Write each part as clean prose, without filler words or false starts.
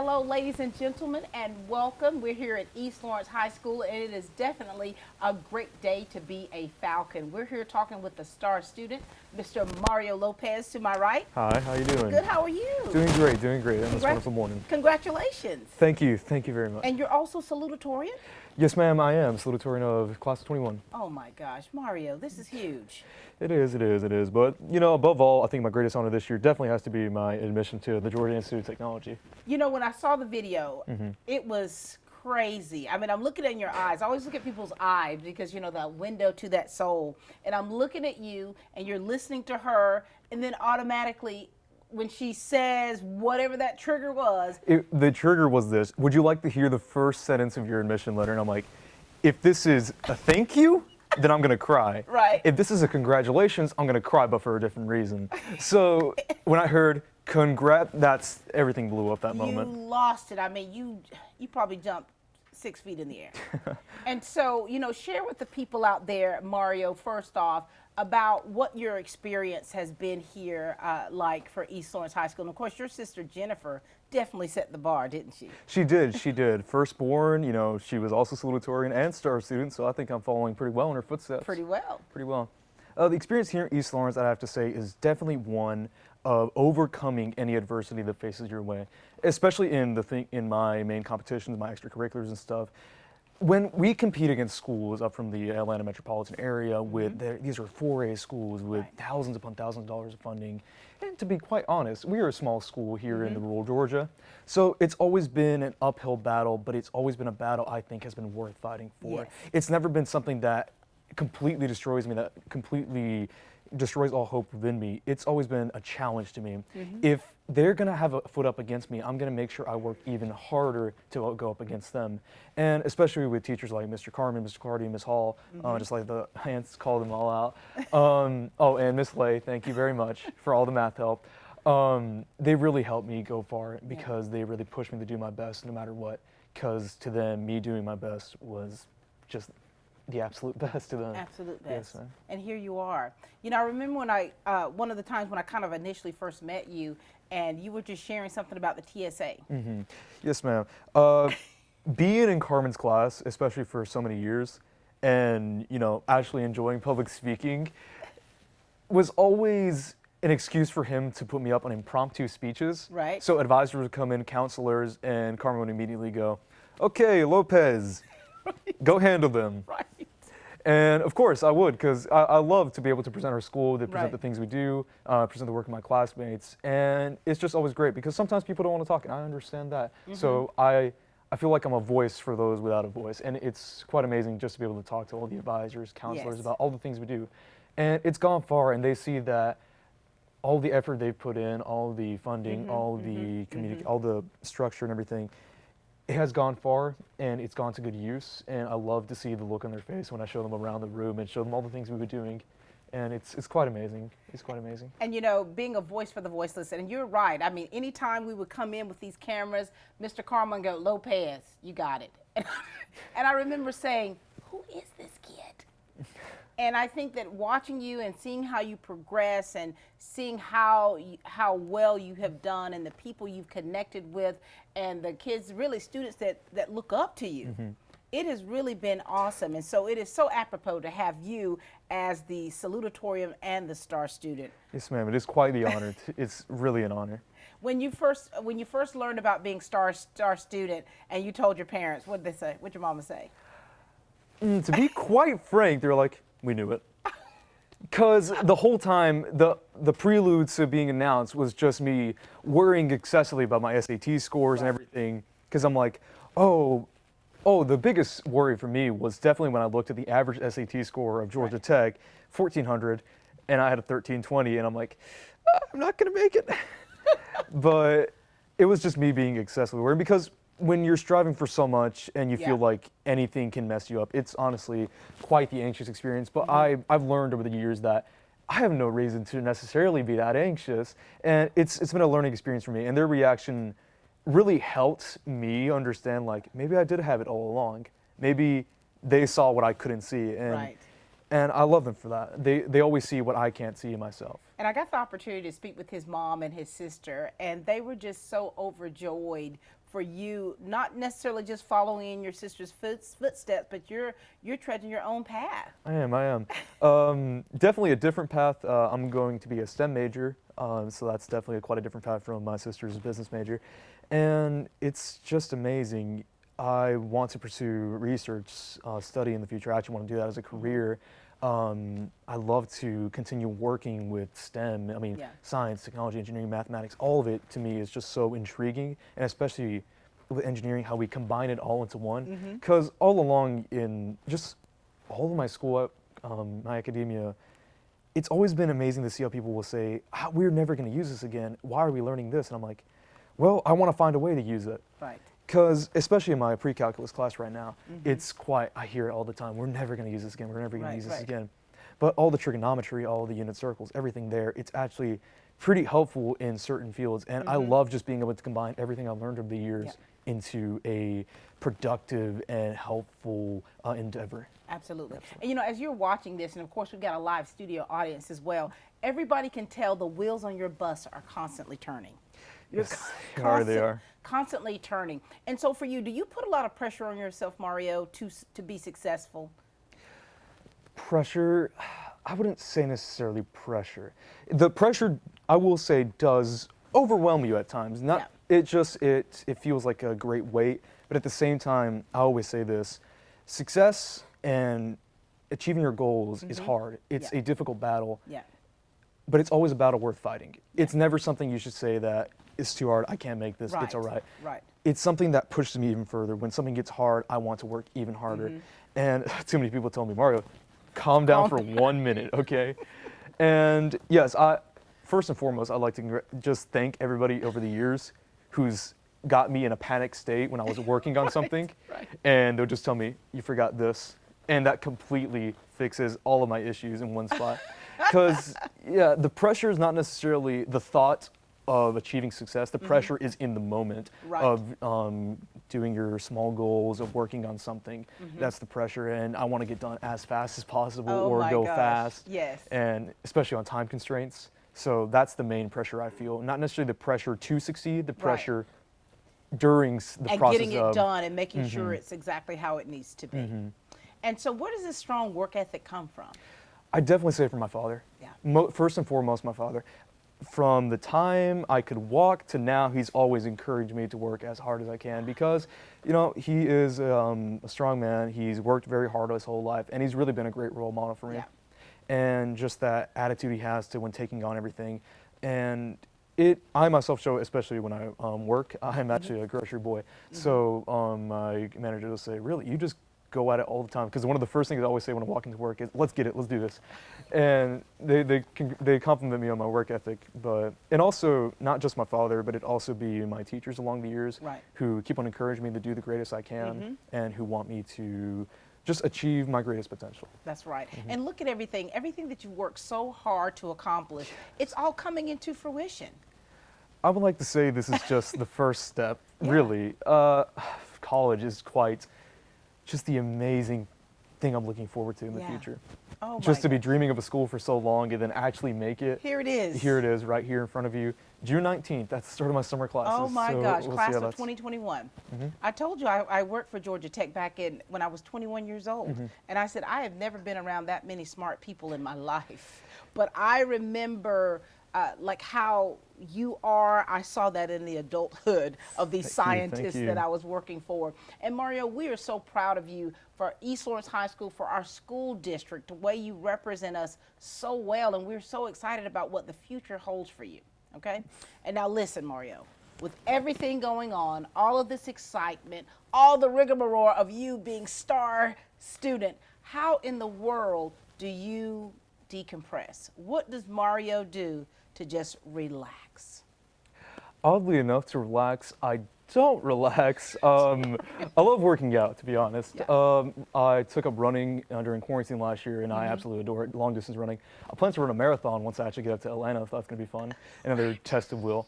Hello, ladies and gentlemen, and welcome. We're here at East Lawrence High School, and it is definitely a great day to be a Falcon. We're here talking with the star student, Mr. Mario Lopez, to my right. Hi, how you doing? Good, how are you? Doing great on this wonderful morning. Congratulations. Thank you very much. And you're also salutatorian? Yes, ma'am, I am salutatorian of class of 21. Oh my gosh, Mario, this is huge. It is. But, you know, above all, I think my greatest honor this year definitely has to be my admission to the Georgia Institute of Technology. You know, when I saw the video, it was crazy. I mean, I'm looking in your eyes. I always look at people's eyes because, you know, the window to that soul. And I'm looking at you and you're listening to her, and then automatically when she says whatever that trigger was. The trigger was this: would you like to hear the first sentence of your admission letter? And I'm like, if this is a thank you, then I'm gonna cry. Right. If this is a congratulations, I'm gonna cry, but for a different reason. So when I heard that's everything blew up that moment. You lost it. I mean, you probably jumped 6 feet in the air. And so, you know, share with the people out there, Mario, first off, about what your experience has been here like for East Lawrence High School. And of course, your sister Jennifer definitely set the bar, didn't she? She did. Firstborn, you know, she was also salutatorian and star student, so I think I'm following pretty well in her footsteps. Pretty well. The experience here in East Lawrence, I have to say, is definitely one of overcoming any adversity that faces your way, especially in my main competitions, my extracurriculars and stuff. When we compete against schools up from the Atlanta metropolitan area, these are 4A schools with thousands upon thousands of dollars of funding, and to be quite honest, we are a small school here in the rural Georgia, so it's always been an uphill battle, but it's always been a battle I think has been worth fighting for. Yes. It's never been something that completely destroys me, that completely destroys all hope within me. It's always been a challenge to me. If they're gonna have a foot up against me, I'm gonna make sure I work even harder to go up against them. And especially with teachers like Mr. Carmen, Mr. Clardy, Ms. Hall, just like the hands call them all out. Oh, and Miss Lay, thank you very much for all the math help. They really helped me go far because they really pushed me to do my best no matter what, because to them, me doing my best was just the absolute best to them. Absolute Yes, best. ma'am. And here you are. You know, I remember when one of the times when I kind of initially first met you, and you were just sharing something about the TSA. Yes, ma'am. Being in Carmen's class, especially for so many years, and, you know, actually enjoying public speaking, was always an excuse for him to put me up on impromptu speeches. Right. So advisors would come in, counselors, and Carmen would immediately go, "Okay, Lopez, go handle them." Right. And of course I would, because I love to be able to present our school, to present Right. the things we do, present the work of my classmates. And it's just always great because sometimes people don't want to talk, and I understand that. So I feel like I'm a voice for those without a voice. And it's quite amazing just to be able to talk to all the advisors, counselors Yes. about all the things we do. And it's gone far, and they see that all the effort they've put in, all the funding, all the all the structure and everything, it has gone far, and it's gone to good use, and I love to see the look on their face when I show them around the room and show them all the things we were doing, and it's quite amazing. It's quite amazing. And you know, being a voice for the voiceless, and you're right. I mean, anytime we would come in with these cameras, Mr. Carmen go, "Lopez, you got it." And I remember saying, "Who is this kid?" And I think that watching you and seeing how you progress and seeing how well you have done and the people you've connected with and the kids, really students that look up to you, it has really been awesome. And so it is so apropos to have you as the salutatorian and the star student. Yes, ma'am. It is quite the honor. It's really an honor. When you first learned about being star student and you told your parents, what did they say? What'd your mama say? To be quite frank, they're like, "We knew it." Because the whole time, the prelude to being announced was just me worrying excessively about my SAT scores and everything. Because I'm like, oh, the biggest worry for me was definitely when I looked at the average SAT score of Georgia Tech, 1,400, and I had a 1320, and I'm like, I'm not gonna make it. But it was just me being excessively worried, because when you're striving for so much and you feel like anything can mess you up, it's honestly quite the anxious experience. But I've learned over the years that I have no reason to necessarily be that anxious, and it's been a learning experience for me. And their reaction really helped me understand, like, maybe I did have it all along. Maybe they saw what I couldn't see, and I love them for that. They always see what I can't see in myself. And I got the opportunity to speak with his mom and his sister, and they were just so overjoyed for you, not necessarily just following in your sister's footsteps, but you're treading your own path. I am. Definitely a different path. I'm going to be a STEM major, so that's definitely quite a different path from my sister's business major. And it's just amazing. I want to pursue research study in the future. I actually want to do that as a career. I love to continue working with STEM. I mean, science, technology, engineering, mathematics, all of it to me is just so intriguing, and especially with engineering, how we combine it all into one. Because all along in just all of my school, my academia, it's always been amazing to see how people will say, we're never going to use this again. Why are we learning this? And I'm like, well, I want to find a way to use it. Right. Because especially in my pre-calculus class right now, it's I hear it all the time, we're never going to use this again, we're never going to use this again. But all the trigonometry, all the unit circles, everything there, it's actually pretty helpful in certain fields. And I love just being able to combine everything I've learned over the years into a productive and helpful endeavor. Absolutely. And you know, as you're watching this, and of course we've got a live studio audience as well, everybody can tell the wheels on your bus are constantly turning. You're They are. Constantly turning. And so for you, do you put a lot of pressure on yourself, Mario, to be successful? Pressure, I wouldn't say necessarily pressure. The pressure, I will say, does overwhelm you at times. It feels like a great weight, but at the same time, I always say this, success and achieving your goals is hard. It's a difficult battle. But it's always a battle worth fighting. It's never something you should say that it's too hard, I can't make this, it's all right. It's something that pushes me even further. When something gets hard, I want to work even harder. And too many people tell me, Mario, calm down for 1 minute, okay? And yes, first and foremost, I'd like to just thank everybody over the years who's got me in a panic state when I was working on something. And they'll just tell me, you forgot this. And that completely fixes all of my issues in one spot. Because, the pressure is not necessarily the thought of achieving success. The pressure is in the moment of doing your small goals, of working on something. That's the pressure, and I want to get done as fast as possible or go fast. And especially on time constraints. So that's the main pressure I feel. Not necessarily the pressure to succeed, the pressure during the process of getting it done and making sure it's exactly how it needs to be. And so where does this strong work ethic come from? I definitely say from my father. First and foremost, my father. From the time I could walk to now, he's always encouraged me to work as hard as I can because, you know, he is a strong man. He's worked very hard his whole life, and he's really been a great role model for me. And just that attitude he has to when taking on everything. And I myself show, especially when I work, I'm actually a grocery boy. So my manager will say, really, you just go at it all the time, because one of the first things I always say when I walk into work is, let's get it, let's do this. And they compliment me on my work ethic, and also not just my father, but it also be my teachers along the years who keep on encouraging me to do the greatest I can and who want me to just achieve my greatest potential. That's right. And look at everything that you worked so hard to accomplish, it's all coming into fruition. I would like to say this is just the first step, really. College is quite just the amazing thing I'm looking forward to in the future. Just to be dreaming of a school for so long and then actually make it. Here it is. Here it is, right here in front of you. June 19th, that's the start of my summer classes. Oh my gosh, class of 2021. I told you I worked for Georgia Tech back when I was 21 years old. And I said, I have never been around that many smart people in my life. But I remember like how you are. I saw that in the adulthood of these scientists that I was working for. And Mario, we are so proud of you for East Lawrence High School, for our school district, the way you represent us so well. And we're so excited about what the future holds for you. Okay? And now listen, Mario, with everything going on, all of this excitement, all the rigmarole of you being star student, how in the world do you decompress? What does Mario do to just relax? Oddly enough, to relax, I don't relax. I love working out, to be honest. I took up running during quarantine last year, and I absolutely adore it, long distance running. I plan to run a marathon once I actually get up to Atlanta, so that's going to be fun. Another test of will.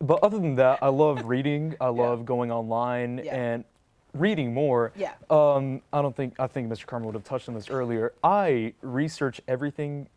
But other than that, I love reading. I love going online and reading more. I think Mr. Carmen would have touched on this earlier. I research everything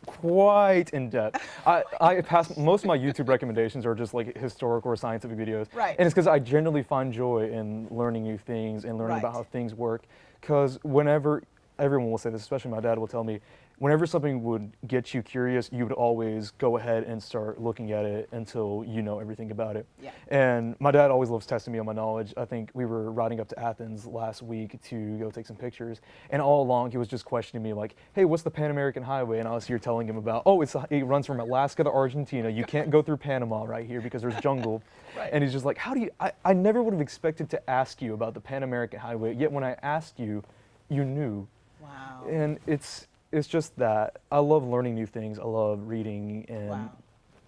quite in depth. I pass most of my YouTube recommendations are just like historical or scientific videos. Right. And it's because I generally find joy in learning new things and learning about Right. how things work. Because whenever, everyone will say this, especially my dad will tell me, whenever something would get you curious, you would always go ahead and start looking at it until you know everything about it. Yeah. And my dad always loves testing me on my knowledge. I think we were riding up to Athens last week to go take some pictures, and all along he was just questioning me like, hey, what's the Pan American Highway? And I was here telling him about, oh, it runs from Alaska to Argentina. You can't go through Panama right here because there's jungle. Right. And he's just like, how do you, I never would have expected to ask you about the Pan American Highway, yet when I asked you, you knew. Wow. And it's just that I love learning new things. I love reading and Wow.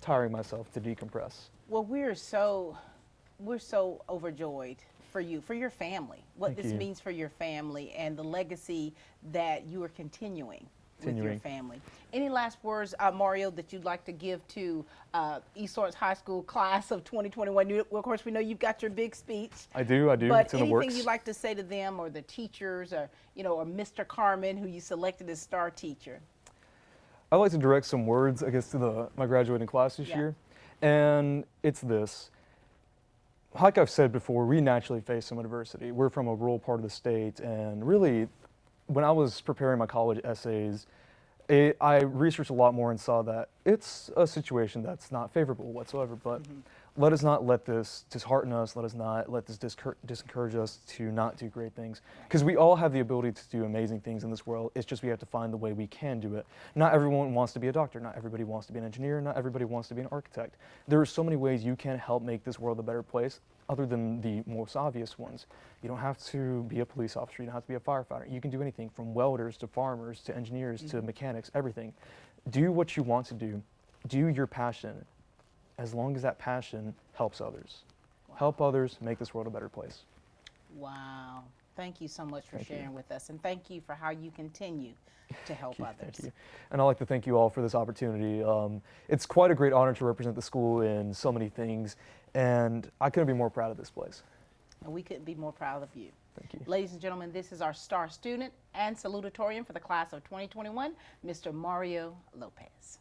tiring myself to decompress. Well, we're so overjoyed for you, for your family, what Thank this you. means for your family and the legacy that you are continuing with your family. Any last words, Mario, that you'd like to give to East Lawrence High School class of 2021? Of course, we know you've got your big speech. I do. But It's in the anything works. you'd like to say to them or the teachers or, or Mr. Carmen, who you selected as star teacher? I'd like to direct some words, I guess, to my graduating class this Yeah. year. And it's this. Like I've said before, we naturally face some adversity. We're from a rural part of the state, and really, when I was preparing my college essays, I researched a lot more and saw that it's a situation that's not favorable whatsoever. But let us not let this dishearten us. Let us not let this discourage us to not do great things. Because we all have the ability to do amazing things in this world. It's just we have to find the way we can do it. Not everyone wants to be a doctor. Not everybody wants to be an engineer. Not everybody wants to be an architect. There are so many ways you can help make this world a better place, other than the most obvious ones. You don't have to be a police officer. You don't have to be a firefighter. You can do anything from welders to farmers to engineers to mechanics, everything. Do what you want to do. Do your passion, as long as that passion helps others. Wow. Help others, make this world a better place. Wow. Thank you so much for Thank you. sharing with us, and thank you for how you continue to help others. Thank you. And I'd like to thank you all for this opportunity. It's quite a great honor to represent the school in so many things, and I couldn't be more proud of this place. And we couldn't be more proud of you. Thank you. Ladies and gentlemen, this is our star student and salutatorian for the class of 2021, Mr. Mario Lopez.